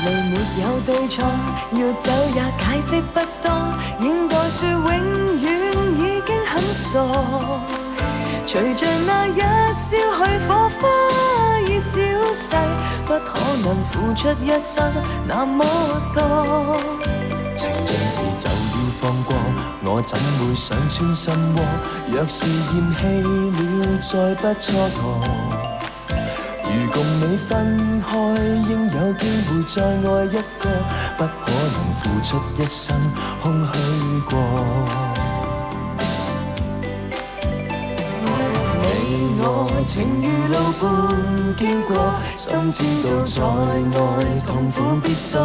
離沒有對錯，要走也解釋不多，應該說永遠已經很傻。隨着那一燒去火花已消逝，不可能付出一生那麼多。情像是就要放過，我怎會想穿心窩？若是厭棄了，再不蹉跎。如共你分開，應有機會再愛一個，不可能付出一生空虛過。你我情如路伴經過，心知道在愛痛苦必多。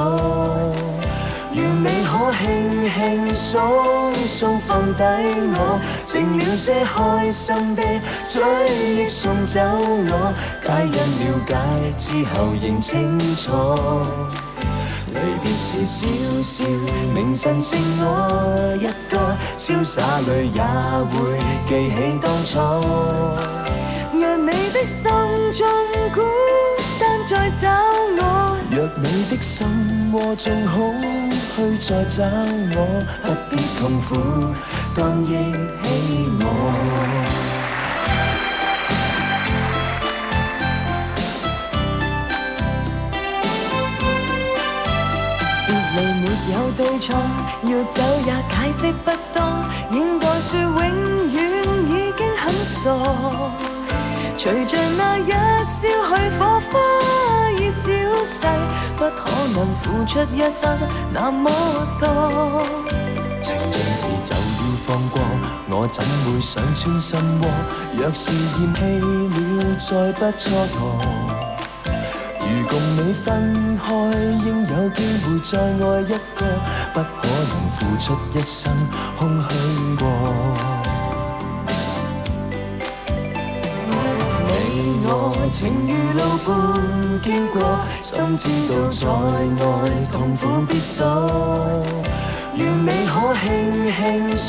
願你可輕輕鬆鬆放低我，剩了些開心的追憶送走我，皆因了解之後認清楚。離別時笑笑，明晨剩我一個，瀟灑裏也會記起當初。讓你的心中孤單再找我，若你的心窩中空虛再找我，不必痛苦，當憶起我。別離沒有對錯，要走也解釋不多，應該說永遠已經很傻。隨着那一燒去火花已消逝，不可能付出一生那麼多。情像是就要放過，我怎會想穿心窩？若是厭棄了，再不蹉跎。如共你分開，應有機會再愛一個，不可能付出一生空虛過。你我情如路伴經過，心知道在愛痛苦必多。願你可輕輕鬆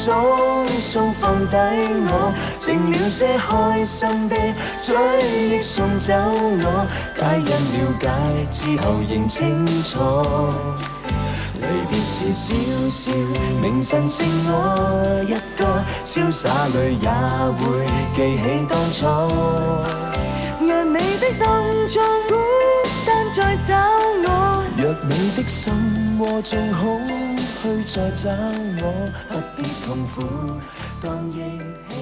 鬆放低我，剩了些開心的追憶送走我，皆因了解之後認清楚。離別時笑笑，明晨剩我一個，瀟灑裏也會記起當初。讓你的心中孤單再找我，若你的心窩中空虛再找我，不必痛苦，當憶起。